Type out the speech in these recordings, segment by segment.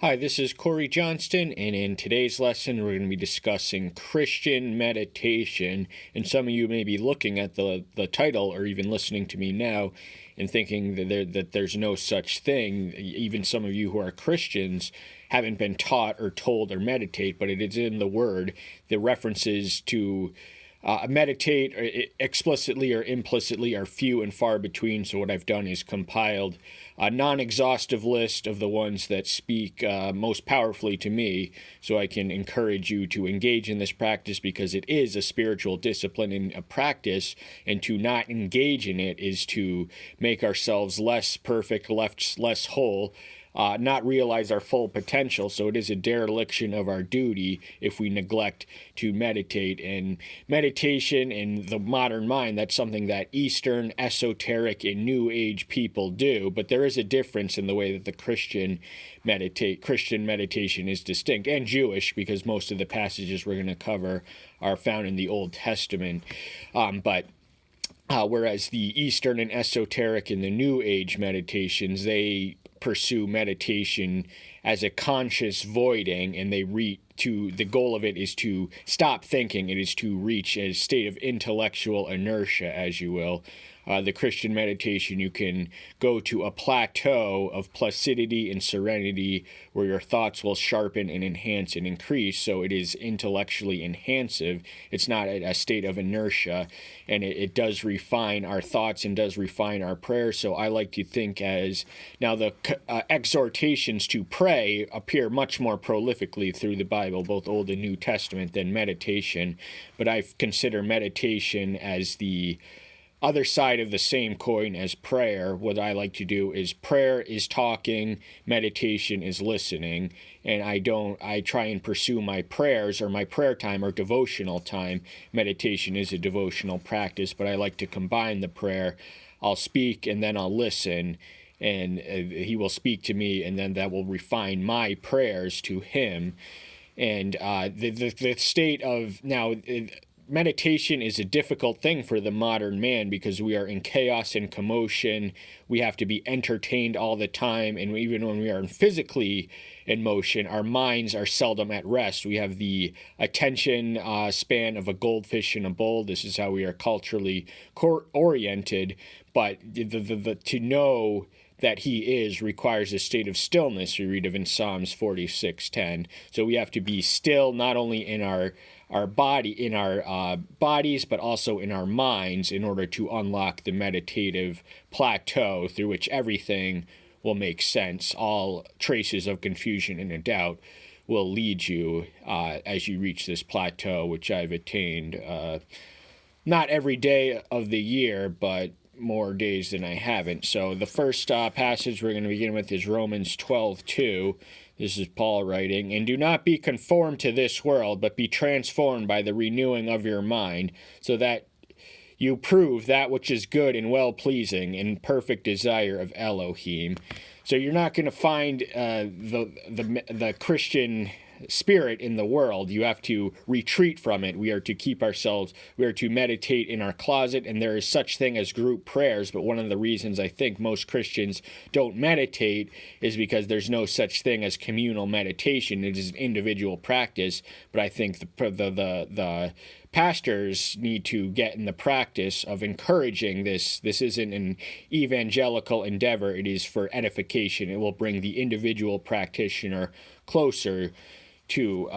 Hi, this is Corey Johnston, and in today's lesson, we're going to be discussing Christian meditation. And some of you may be looking at the title or even listening to me now and thinking that there's no such thing. Even some of you who are Christians haven't been taught or told or meditate, but it is in the Word. The references to meditate explicitly or implicitly are few and far between. So what I've done is compiled a non-exhaustive list of the ones that speak most powerfully to me, so I can encourage you to engage in this practice, because it is a spiritual discipline and a practice, and to not engage in it is to make ourselves less perfect, less whole, not realize our full potential. So it is a dereliction of our duty if we neglect to meditate. And meditation in the modern mind, that's something that Eastern, esoteric, and New Age people do. But there is a difference in the way that the Christian meditation is distinct, and Jewish, because most of the passages we're going to cover are found in the Old Testament. Whereas the Eastern and esoteric and the New Age meditations, they pursue meditation as a conscious voiding, and the goal of it is to stop thinking. It is to reach a state of intellectual inertia, as you will. The Christian meditation, you can go to a plateau of placidity and serenity where your thoughts will sharpen and enhance and increase. So it is intellectually enhancive. It's not a state of inertia, and it does refine our thoughts and does refine our prayers. So I like to think as now the exhortations to pray appear much more prolifically through the Bible, both Old and New Testament, than meditation. But I consider meditation as the other side of the same coin as prayer. What I like to do is prayer is talking, meditation is listening, and I try and pursue my prayers or my prayer time or devotional time. Meditation is a devotional practice, but I like to combine the prayer. I'll speak and then I'll listen, and he will speak to me, and then that will refine my prayers to him. And the state of now, meditation is a difficult thing for the modern man, because we are in chaos and commotion. We have to be entertained all the time, and even when we are physically in motion, our minds are seldom at rest. We have the attention span of a goldfish in a bowl. This is how we are culturally oriented, but to know that he is requires a state of stillness. We read of in Psalms 46:10. So we have to be still, not only in our bodies, but also in our minds, in order to unlock the meditative plateau through which everything will make sense. All traces of confusion and doubt will lead you as you reach this plateau, which I've attained not every day of the year, but more days than I haven't. So the first passage we're going to begin with is Romans 12:2. This is Paul writing, "And do not be conformed to this world, but be transformed by the renewing of your mind, so that you prove that which is good and well-pleasing and perfect desire of Elohim." So you're not going to find the Christian spirit in the world. You have to retreat from it. We are to meditate in our closet, and there is such thing as group prayers. But one of the reasons I think most Christians don't meditate is because there's no such thing as communal meditation. It is an individual practice. But I think the pastors need to get in the practice of encouraging this. This isn't an evangelical endeavor. It is for edification. It will bring the individual practitioner closer to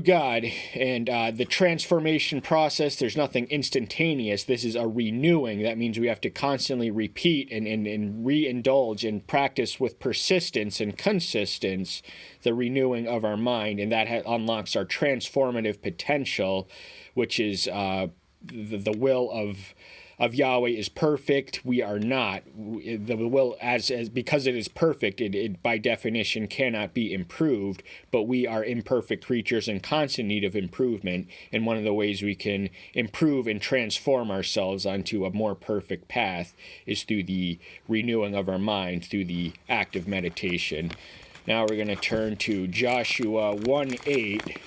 God. And the transformation process, there's nothing instantaneous. This is a renewing. That means we have to constantly repeat and re-indulge and practice with persistence and consistence the renewing of our mind, and that unlocks our transformative potential, which is the will of Yahweh is perfect. We are not. The will, as because it is perfect, it by definition cannot be improved, but we are imperfect creatures in constant need of improvement, and one of the ways we can improve and transform ourselves onto a more perfect path is through the renewing of our mind, through the act of meditation. Now we're going to turn to Joshua 1:8.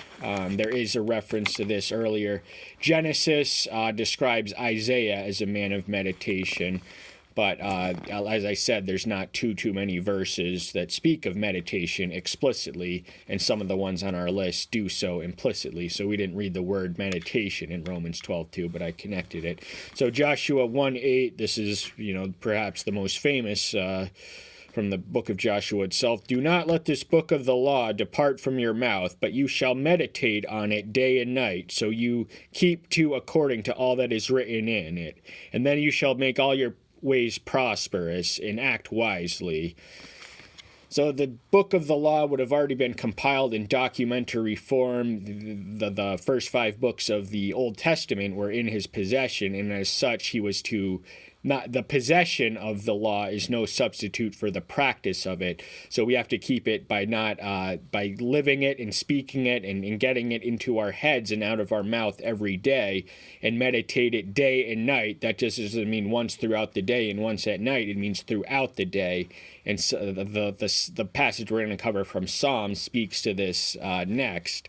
There is a reference to this earlier. Genesis describes Isaiah as a man of meditation, But as I said, there's not too many verses that speak of meditation explicitly, and some of the ones on our list do so implicitly. So we didn't read the word meditation in Romans 12:2, but I connected it. So Joshua 1:8, this is, perhaps the most famous from the book of Joshua itself. Do not let this book of the law depart from your mouth, but you shall meditate on it day and night, so you keep to according to all that is written in it. And then you shall make all your ways prosperous and act wisely. So the book of the law would have already been compiled in documentary form. The first 5 books of the Old Testament were in his possession, and as such, he was to not the possession of the law is no substitute for the practice of it. So we have to keep it by not by living it and speaking it and getting it into our heads and out of our mouth every day, and meditate it day and night. That just doesn't mean once throughout the day and once at night. It means throughout the day. And so the passage we're going to cover from Psalms speaks to this next.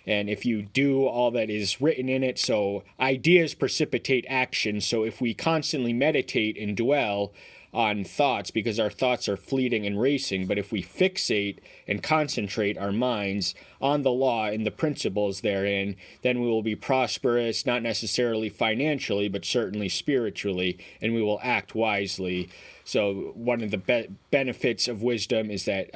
And if you do all that is written in it, so ideas precipitate action. So if we constantly meditate and dwell on thoughts, because our thoughts are fleeting and racing, but if we fixate and concentrate our minds on the law and the principles therein, then we will be prosperous, not necessarily financially, but certainly spiritually, and we will act wisely. So one of the benefits of wisdom is that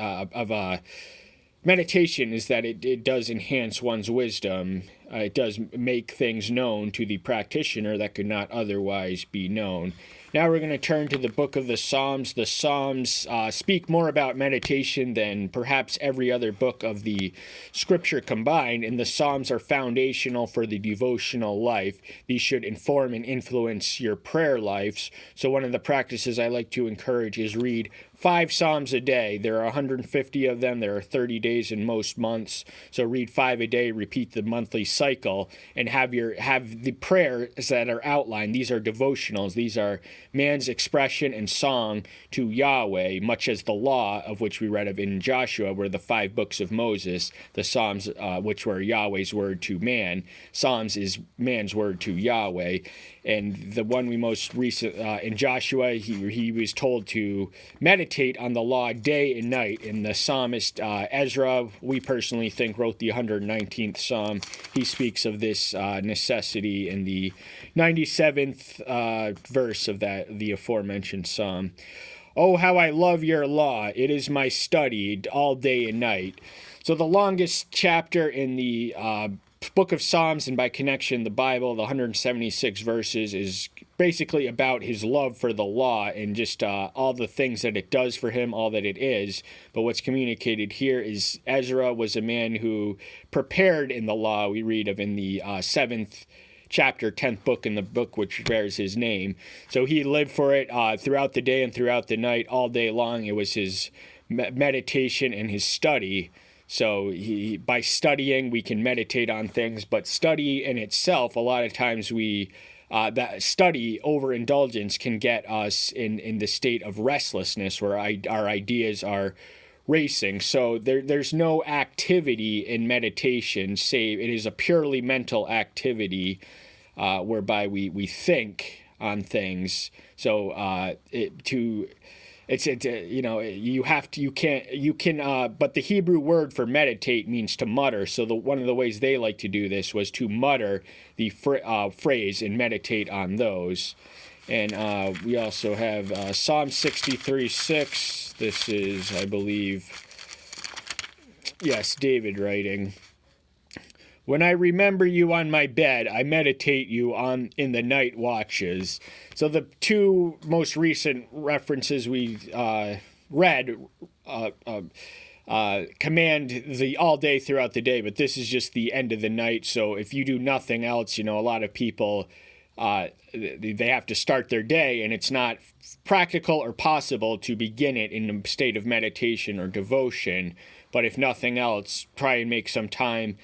meditation is that it does enhance one's wisdom. It does make things known to the practitioner that could not otherwise be known. Now we're going to turn to the book of the Psalms. The Psalms speak more about meditation than perhaps every other book of the Scripture combined, and the Psalms are foundational for the devotional life. These should inform and influence your prayer lives. So one of the practices I like to encourage is read 5 Psalms a day. There are 150 of them. There are 30 days in most months. So read 5 a day, repeat the monthly cycle, and have the prayers that are outlined. These are devotionals. These are man's expression and song to Yahweh, much as the law, of which we read of in Joshua, were the 5 books of Moses. The Psalms, which were Yahweh's word to man. Psalms is man's word to Yahweh. And the one we most recent in Joshua, he was told to meditate on the law day and night. And the psalmist Ezra, we personally think, wrote the 119th Psalm. He speaks of this necessity in the 97th verse of the aforementioned Psalm. Oh, how I love your law. It is my study all day and night. So the longest chapter in the book of Psalms, and by connection the Bible, the 176 verses, is basically about his love for the law and just all the things that it does for him, all that it is. But what's communicated here is Ezra was a man who prepared in the law. We read of in the 7th chapter, 10th book in the book which bears his name. So he lived for it throughout the day and throughout the night, all day long. It was his meditation and his study. So by studying, we can meditate on things, but study in itself, a lot of times that study overindulgence can get us in the state of restlessness where our ideas are racing. So there's no activity in meditation, save it is a purely mental activity whereby we think on things. So but the Hebrew word for meditate means to mutter. So one of the ways they like to do this was to mutter the phrase and meditate on those. And we also have Psalm 63:6. This is, I believe, yes, David writing. When I remember you on my bed, I meditate you in the night watches. So the 2 most recent references we read command the all day throughout the day, but this is just the end of the night. So if you do nothing else, a lot of people, they have to start their day, and it's not practical or possible to begin it in a state of meditation or devotion. But if nothing else, try and make some time.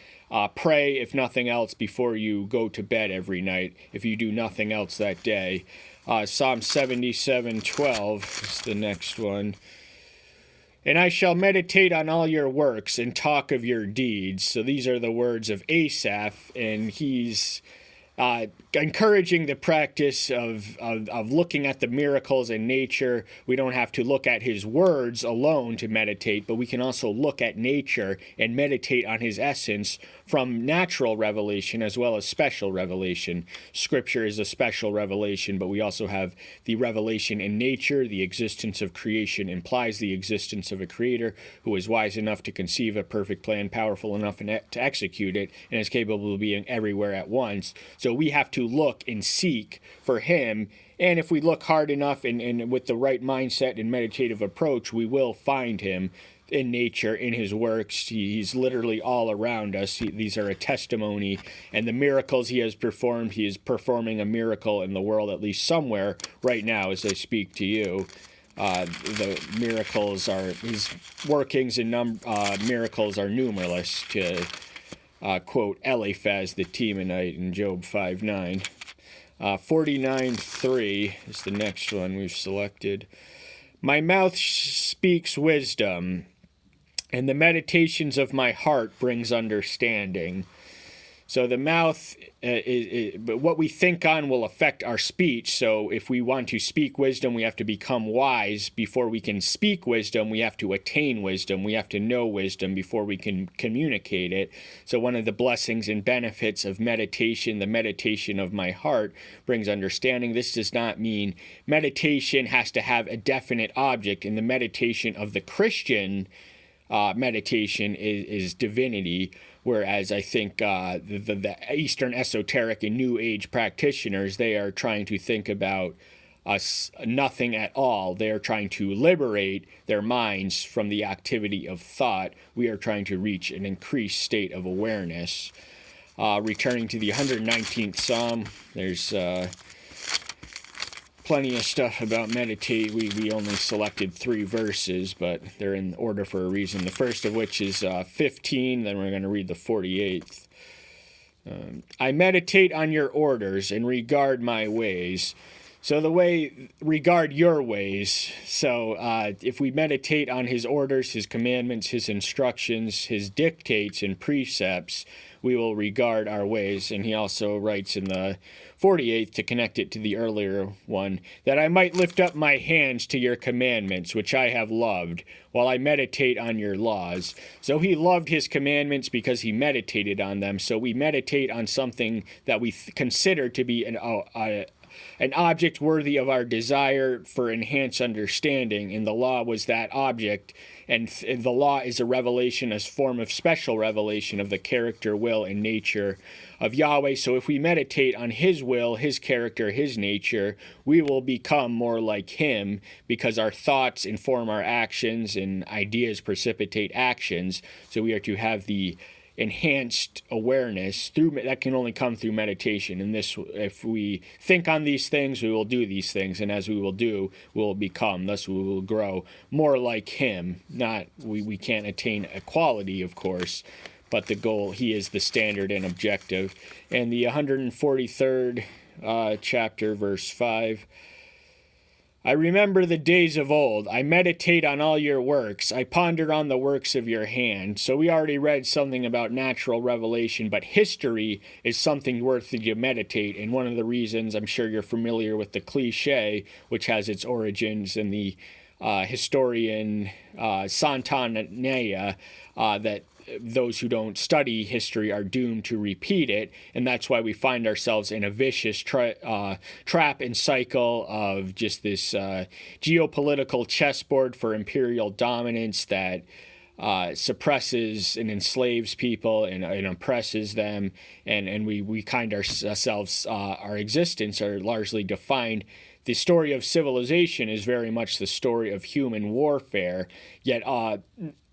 Pray, if nothing else, before you go to bed every night, if you do nothing else that day. Psalm 77:12 is the next one. And I shall meditate on all your works and talk of your deeds. So these are the words of Asaph, and he's encouraging the practice of looking at the miracles in nature. We don't have to look at his words alone to meditate, but we can also look at nature and meditate on his essence from natural revelation as well as special revelation. Scripture is a special revelation, but we also have the revelation in nature. The existence of creation implies the existence of a creator who is wise enough to conceive a perfect plan, powerful enough to execute it, and is capable of being everywhere at once. So we have to look and seek for him, and if we look hard enough and with the right mindset and meditative approach, we will find him in nature, in his works. He's literally all around us. These are a testimony, and the miracles he has performed, he is performing a miracle in the world, at least somewhere right now as I speak to you. The miracles are, his workings and miracles are numberless, to quote Eliphaz the Temanite in Job 5:9. 49:3 is the next one we've selected. My mouth speaks wisdom, and the meditations of my heart brings understanding. So the mouth, but what we think on will affect our speech. So if we want to speak wisdom, we have to become wise. Before we can speak wisdom, we have to attain wisdom. We have to know wisdom before we can communicate it. So one of the blessings and benefits of meditation, the meditation of my heart, brings understanding. This does not mean meditation has to have a definite object. In the meditation of the Christian, meditation is divinity. Whereas I think the Eastern esoteric and New Age practitioners, they are trying to think about us nothing at all. They are trying to liberate their minds from the activity of thought. We are trying to reach an increased state of awareness. Returning to the 119th Psalm, there's plenty of stuff about meditate. We only selected 3 verses, but they're in order for a reason. The first of which is 15, then we're going to read the 48th. I meditate on your orders and regard my ways. So regard your ways. So if we meditate on his orders, his commandments, his instructions, his dictates and precepts, we will regard our ways. And he also writes in the 48th, to connect it to the earlier one, that I might lift up my hands to your commandments, which I have loved, while I meditate on your laws. So he loved his commandments because he meditated on them. So we meditate on something that we consider to be an object worthy of our desire for enhanced understanding, and the law was that object. And the law is a revelation, a form of special revelation of the character, will, and nature of Yahweh. So if we meditate on his will, his character, his nature, we will become more like him, because our thoughts inform our actions and ideas precipitate actions. So we are to have the enhanced awareness that can only come through meditation. And this, if we think on these things, we will do these things, and as we will do, we will become. Thus, we will grow more like him. We can't attain equality, of course, but the goal, he is the standard and objective. And the 143rd chapter, verse 5. I remember the days of old. I meditate on all your works. I ponder on the works of your hand. So we already read something about natural revelation, but history is something worthy to meditate. And one of the reasons, I'm sure you're familiar with the cliche, which has its origins in the historian Santanaya, that those who don't study history are doomed to repeat it, and that's why we find ourselves in a vicious trap and cycle of just this geopolitical chessboard for imperial dominance that suppresses and enslaves people and oppresses them, and we kind ourselves, our existence are largely defined. The story of civilization is very much the story of human warfare, yet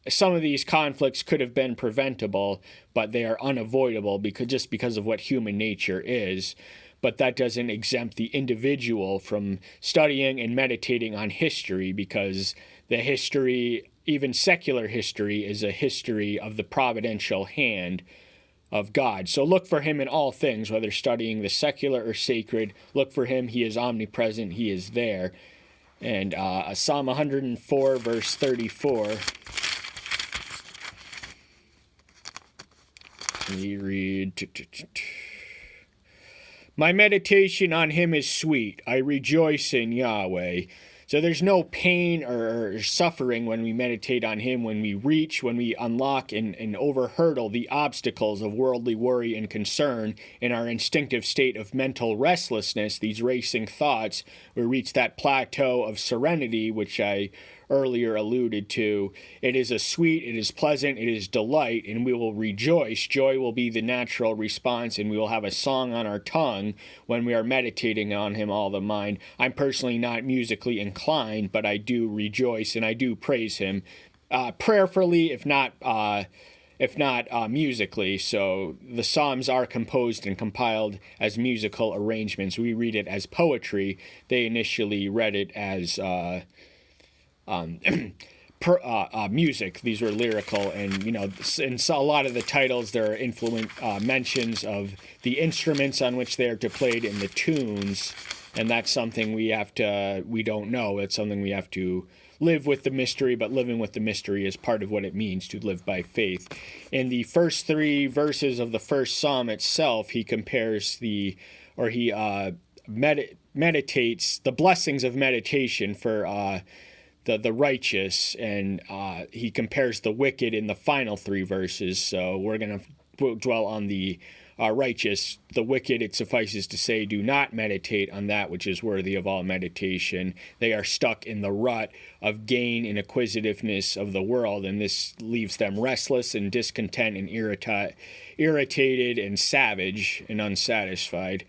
some of these conflicts could have been preventable, but they are unavoidable because of what human nature is. But that doesn't exempt the individual from studying and meditating on history, because the history, even secular history, is a history of the providential hand of God. So look for him in all things, whether studying the secular or sacred. Look for him. He is omnipresent. He is there. And Psalm 104, verse 34. We read, My meditation on him is sweet. I rejoice in Yahweh. So there's no pain or suffering when we meditate on him, when we unlock and over hurdle the obstacles of worldly worry and concern in our instinctive state of mental restlessness, these racing thoughts. We reach that plateau of serenity, which I earlier alluded to. It is a sweet, it is pleasant, it is delight, and we will rejoice. Joy will be the natural response, and we will have a song on our tongue when we are meditating on him all the mind. I'm personally not musically inclined, but I do rejoice and I do praise him prayerfully, if not musically. So the Psalms are composed and compiled as musical arrangements. We read it as poetry. They initially read it as music. These were lyrical, and in a lot of the titles there are mentions of the instruments on which they are to played in the tunes, and that's something we don't know. It's something we have to live with the mystery, but living with the mystery is part of what it means to live by faith. In the first 3 verses of the first psalm itself, he meditates the blessings of meditation for the righteous, and he compares the wicked in the final 3 verses. So we're going to dwell on the righteous. The wicked, it suffices to say, do not meditate on that which is worthy of all meditation. They are stuck in the rut of gain and acquisitiveness of the world, and this leaves them restless and discontent and irritated and savage and unsatisfied.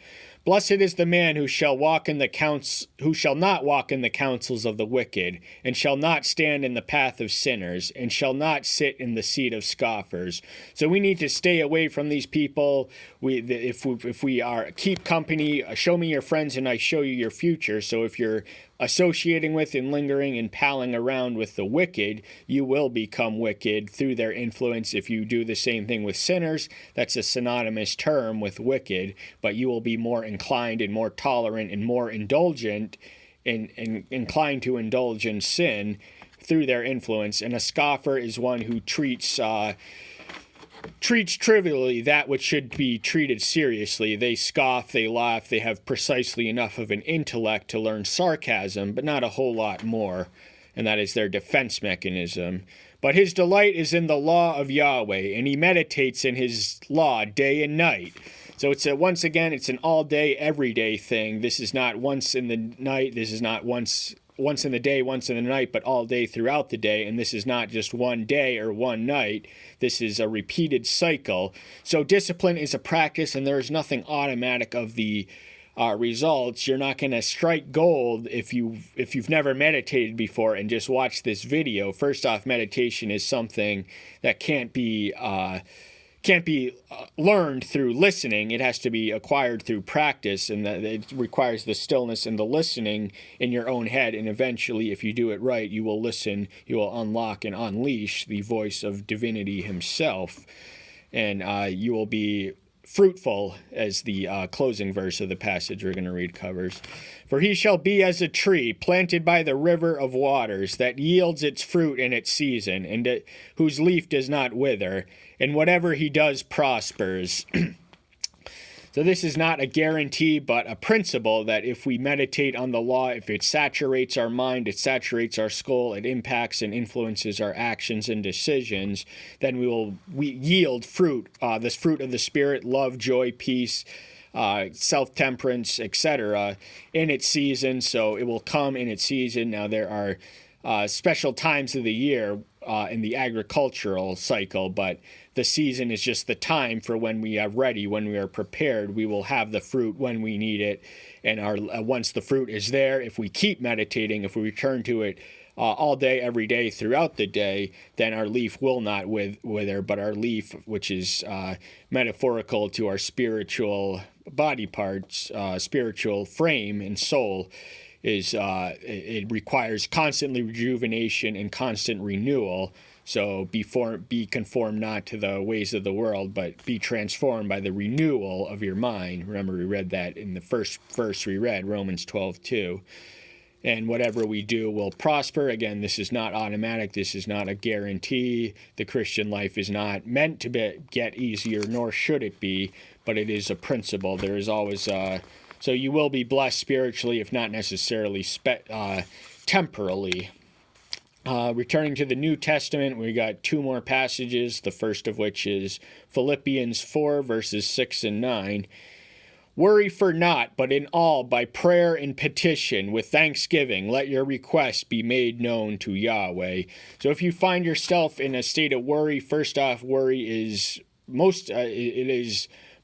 Blessed is the man who shall not walk in the counsels of the wicked, and shall not stand in the path of sinners, and shall not sit in the seat of scoffers. So we need to stay away from these people. If we keep company, show me your friends and I show you your future. So if you're associating with and lingering and palling around with the wicked, you will become wicked through their influence. If you do the same thing with sinners, that's a synonymous term with wicked, but you will be more inclined and more tolerant and more indulgent and inclined to indulge in sin through their influence. And a scoffer is one who treats trivially that which should be treated seriously. They scoff, they laugh, they have precisely enough of an intellect to learn sarcasm, but not a whole lot more, and that is their defense mechanism. But his delight is in the law of Yahweh, and he meditates in his law day and night. So it's once again, it's an all-day, everyday thing. This is not once in the night, this is not once in the day, once in the night, but all day throughout the day. And this is not just one day or one night. This is a repeated cycle. So discipline is a practice, and there is nothing automatic of the results. You're not going to strike gold if you've never meditated before and just watch this video. First off, meditation is something that can't be learned through listening. It has to be acquired through practice, and that it requires the stillness and the listening in your own head. And eventually, if you do it right, you will listen, you will unlock and unleash the voice of divinity himself, and you will be fruitful, as the closing verse of the passage we're going to read covers. For he shall be as a tree planted by the river of waters, that yields its fruit in its season, and whose leaf does not wither, and whatever he does prospers. So this is not a guarantee, but a principle that if we meditate on the law, if it saturates our mind, it saturates our skull, it impacts and influences our actions and decisions, then we yield fruit, this fruit of the Spirit, love, joy, peace, self-temperance, etc., in its season. So it will come in its season. Now there are special times of the year in the agricultural cycle, but the season is just the time for when we are ready, when we are prepared. We will have the fruit when we need it, and once the fruit is there, if we keep meditating, if we return to it all day, every day, throughout the day, then our leaf will not wither, but our leaf, which is metaphorical to our spiritual body parts, spiritual frame and soul, it requires constantly rejuvenation and constant renewal. So be conformed not to the ways of the world, but be transformed by the renewal of your mind. Remember, we read that in the first verse we read, Romans 12:2. and whatever we do will prosper. Again, this is not automatic. This is not a guarantee. The Christian life is not meant to get easier, nor should it be, but it is a principle. There is always so you will be blessed spiritually, if not necessarily temporally. Returning to the New Testament, we got two more passages, the first of which is Philippians 4, verses 6 and 9. Worry for naught, but in all, by prayer and petition, with thanksgiving, let your requests be made known to Yahweh. So if you find yourself in a state of worry, first off, worry is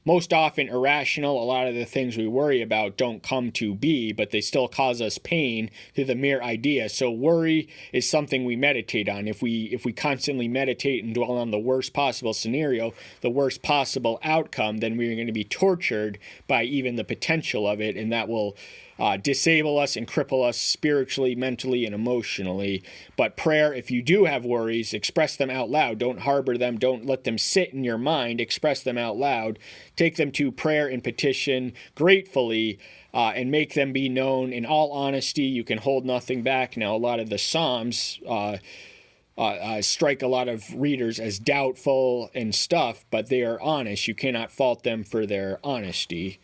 most often irrational. A lot of the things we worry about don't come to be, but they still cause us pain through the mere idea. So worry is something we meditate on. If we constantly meditate and dwell on the worst possible scenario, the worst possible outcome, then we're going to be tortured by even the potential of it, and that will disable us and cripple us spiritually, mentally, and emotionally. But prayer, if you do have worries, express them out loud. Don't harbor them. Don't let them sit in your mind. Express them out loud. Take them to prayer and petition gratefully, and make them be known in all honesty. You can hold nothing back. Now, a lot of the Psalms strike a lot of readers as doubtful and stuff, but they are honest. You cannot fault them for their honesty.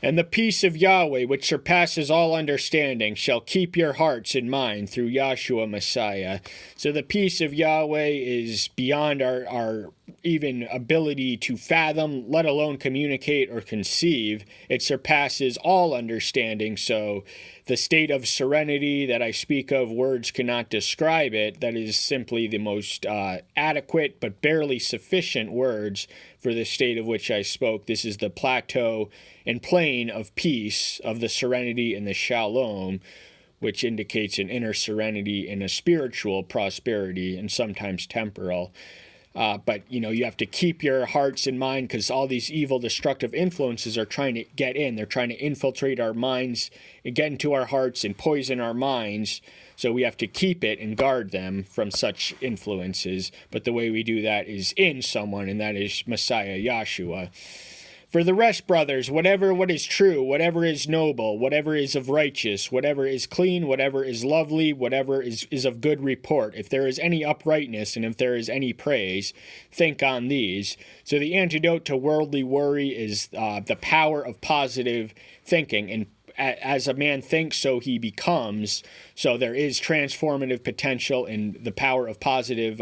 And the peace of Yahweh, which surpasses all understanding, shall keep your hearts and mind through Yahshua Messiah. So the peace of Yahweh is beyond our even ability to fathom, let alone communicate or conceive. It surpasses all understanding. So the state of serenity that I speak of, words cannot describe it. That is simply the most adequate but barely sufficient words for the state of which I spoke. This is the plateau and plane of peace, of the serenity and the shalom, which indicates an inner serenity and a spiritual prosperity, and sometimes temporal. But, you have to keep your hearts in mind, because all these evil, destructive influences are trying to get in. They're trying to infiltrate our minds and get into our hearts and poison our minds. So we have to keep it and guard them from such influences. But the way we do that is in someone, and that is Messiah, Yahshua. For the rest, brothers, what is true, whatever is noble, whatever is of righteous, whatever is clean, whatever is lovely, whatever is of good report, if there is any uprightness and if there is any praise, think on these. So the antidote to worldly worry is the power of positive thinking, and as a man thinks, so he becomes. So there is transformative potential in the power of positive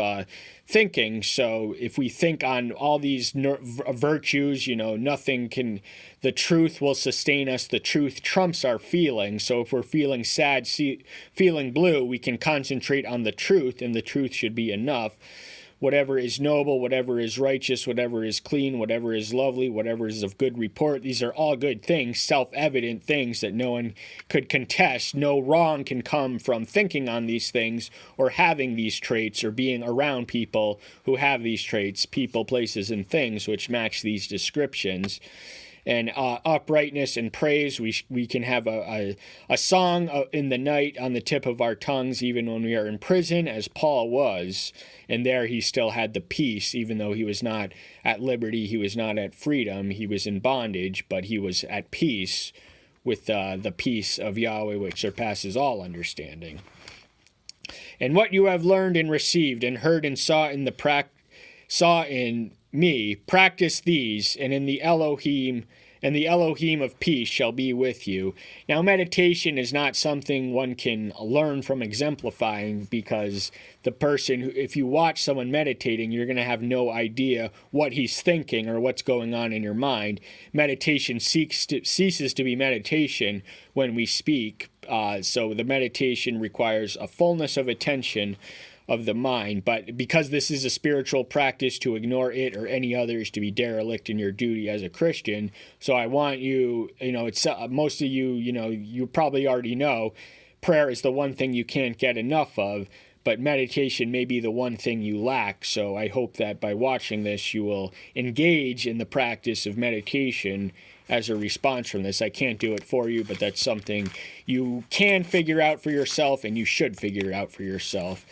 thinking. So if we think on all these virtues, the truth will sustain us. The truth trumps our feelings. So if we're feeling sad, feeling blue, we can concentrate on the truth, and the truth should be enough. Whatever is noble, whatever is righteous, whatever is clean, whatever is lovely, whatever is of good report. These are all good things, self-evident things that no one could contest. No wrong can come from thinking on these things or having these traits or being around people who have these traits, people, places, and things which match these descriptions. And uprightness and praise, we can have a song in the night on the tip of our tongues, even when we are in prison, as Paul was. And there he still had the peace, even though he was not at liberty, he was not at freedom, he was in bondage, but he was at peace with the peace of Yahweh, which surpasses all understanding. And what you have learned and received and heard and saw in me, practice these, and in the Elohim of peace shall be with you. Now, meditation is not something one can learn from exemplifying, because the person, if you watch someone meditating, you're going to have no idea what he's thinking or what's going on in your mind. Meditation ceases to be meditation when we speak. So the meditation requires a fullness of attention of the mind, but because this is a spiritual practice, to ignore it or any other is to be derelict in your duty as a Christian. So I want you, it's most of you, you probably already know, prayer is the one thing you can't get enough of, but meditation may be the one thing you lack. So I hope that by watching this, you will engage in the practice of meditation as a response from this. I can't do it for you, but that's something you can figure out for yourself, and you should figure out for yourself.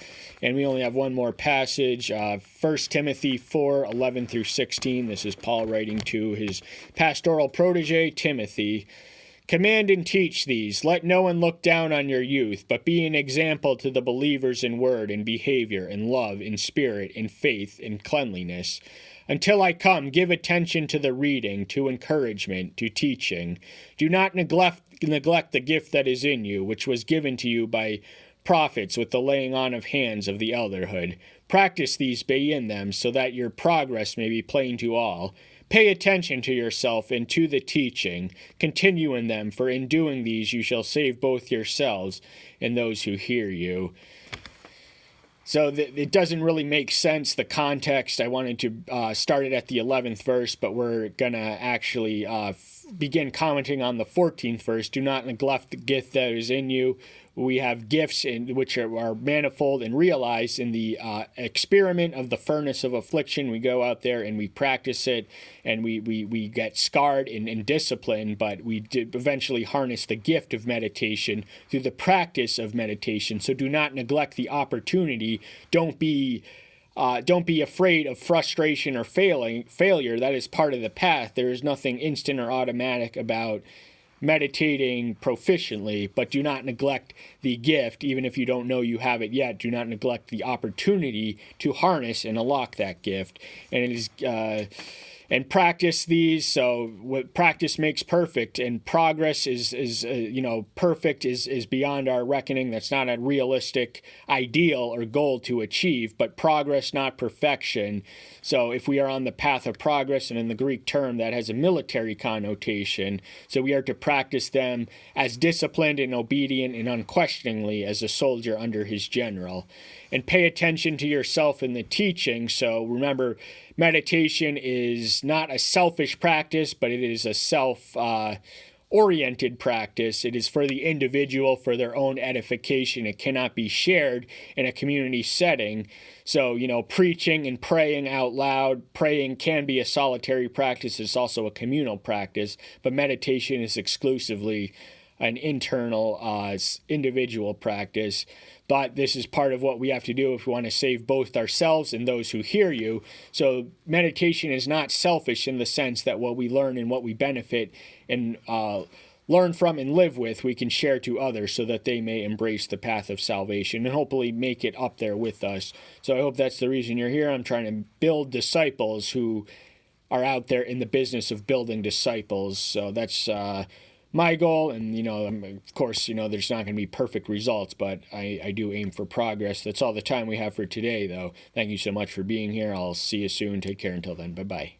And we only have one more passage, 1 Timothy 4:11 through 16. This is Paul writing to his pastoral protege, Timothy. Command and teach these. Let no one look down on your youth, but be an example to the believers in word and behavior, in love, in spirit, in faith, in cleanliness. Until I come, give attention to the reading, to encouragement, to teaching. Do not neglect the gift that is in you, which was given to you by prophets with the laying on of hands of the elderhood. Practice these, be in them, so that your progress may be plain to all. Pay attention to yourself and to the teaching. Continue in them, for in doing these you shall save both yourselves and those who hear you. So it doesn't really make sense, the context. I wanted to start it at the 11th verse, but we're going to actually begin commenting on the 14th verse. Do not neglect the gift that is in you. We have gifts which are manifold and realized in the experiment of the furnace of affliction. We go out there and we practice it, and we get scarred and disciplined, but we eventually harness the gift of meditation through the practice of meditation. So do not neglect the opportunity. Don't be afraid of frustration or failure. That is part of the path. There is nothing instant or automatic about meditating proficiently, but do not neglect the gift. Even if you don't know you have it yet, do not neglect the opportunity to harness and unlock that gift. And it is and practice these. So what practice makes perfect, and progress is perfect is beyond our reckoning. That's not a realistic ideal or goal to achieve, but progress, not perfection. So if we are on the path of progress, and in the Greek term that has a military connotation, so we are to practice them as disciplined and obedient and unquestioningly as a soldier under his general. And pay attention to yourself in the teaching. So remember, meditation is not a selfish practice, but it is a self-oriented practice. It is for the individual, for their own edification. It cannot be shared in a community setting. So, preaching and praying out loud, praying can be a solitary practice. It's also a communal practice, but meditation is exclusively an internal, individual practice. But this is part of what we have to do if we want to save both ourselves and those who hear you. So meditation is not selfish in the sense that what we learn and what we benefit and learn from and live with, we can share to others so that they may embrace the path of salvation and hopefully make it up there with us. So I hope that's the reason you're here. I'm trying to build disciples who are out there in the business of building disciples. So that's my goal, and of course, there's not going to be perfect results, but I do aim for progress. That's all the time we have for today, though. Thank you so much for being here. I'll see you soon. Take care until then. Bye-bye.